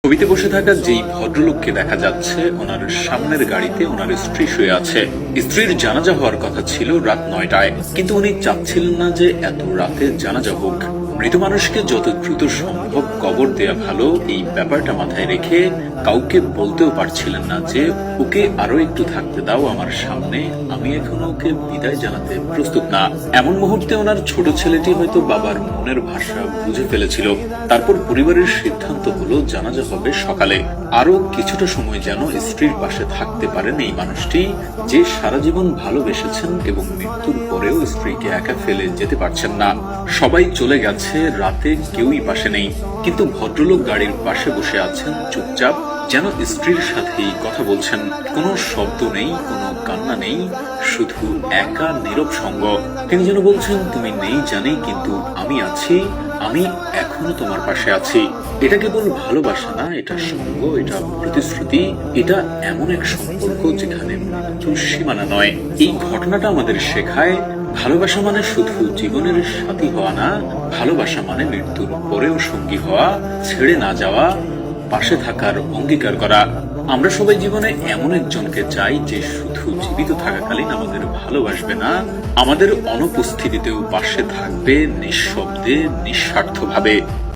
ছবিতে বসে থাকা যেই ভদ্রলোককে দেখা যাচ্ছে ওনার সামনের গাড়িতে ওনার স্ত্রী শুয়ে আছে। স্ত্রীর জানাজা হওয়ার কথা ছিল রাত 9টায়, কিন্তু উনি চাচ্ছিলেন না যে এত রাতে জানাজা হোক। মৃত মানুষকে যত দ্রুত সম্ভব কবর দেয়া ভালো, এই ব্যাপারটা মাথায় রেখে কাউকে বলতেও পারছিলেন না যে ওকে আরো একটু থাকতে দাও আমার সামনে, আমি এখন ওকে বিদায় জানাতে প্রস্তুত না। এমন মুহূর্তে ওনার ছোট ছেলেটি হয়তো বাবার মনের ভাষা বুঝে ফেলেছিল। তারপর পরিবারের সিদ্ধান্ত হলো জানাজা হবে সকালে। আরো কিছুটা সময় যেন স্ত্রীর পাশে থাকতে পারেন এই মানুষটি, যে সারা জীবন ভালোবেসেছেন এবং মৃত্যুর পরেও স্ত্রীকে একা ফেলে যেতে পারছেন না। সবাই চলে গেছে, রাতে কেউই পাশে নেই, কিন্তু ভদ্রলোক গাড়ির পাশে বসে আছেন চুপচাপ, যেন স্ত্রীর সাথেই কথা বলছেন। কোনো শব্দ নেই, কোনো কান্না নেই, শুধু একা নীরব সঙ্গ। তিনি যেন বলছেন, তুমি নেই জানি, কিন্তু আমি আছি, আমি এখনো তোমার পাশে আছি। এটা কেবল ভালোবাসা না, এটা সঙ্গ, এটা প্রতিশ্রুতি, এটা এমন এক সম্পর্ক যেখানে মৃত্যুর সীমানা নয়। এই ঘটনাটা আমাদের শেখায়, ভালোবাসা মানে শুধু জীবনের সাথী হওয়া না, ভালোবাসা মানে মৃত্যুর পরেও সঙ্গী হওয়া, ছেড়ে না যাওয়া, পাশে থাকার অঙ্গীকার করা। আমরা সবাই জীবনে এমন একজনকে চাই যে শুধু জীবিত থাকাকালীন আমাদের ভালোবাসবে না, আমাদের অনুপস্থিতিতেও পাশে থাকবে, নিঃশব্দে, নিঃস্বার্থভাবে।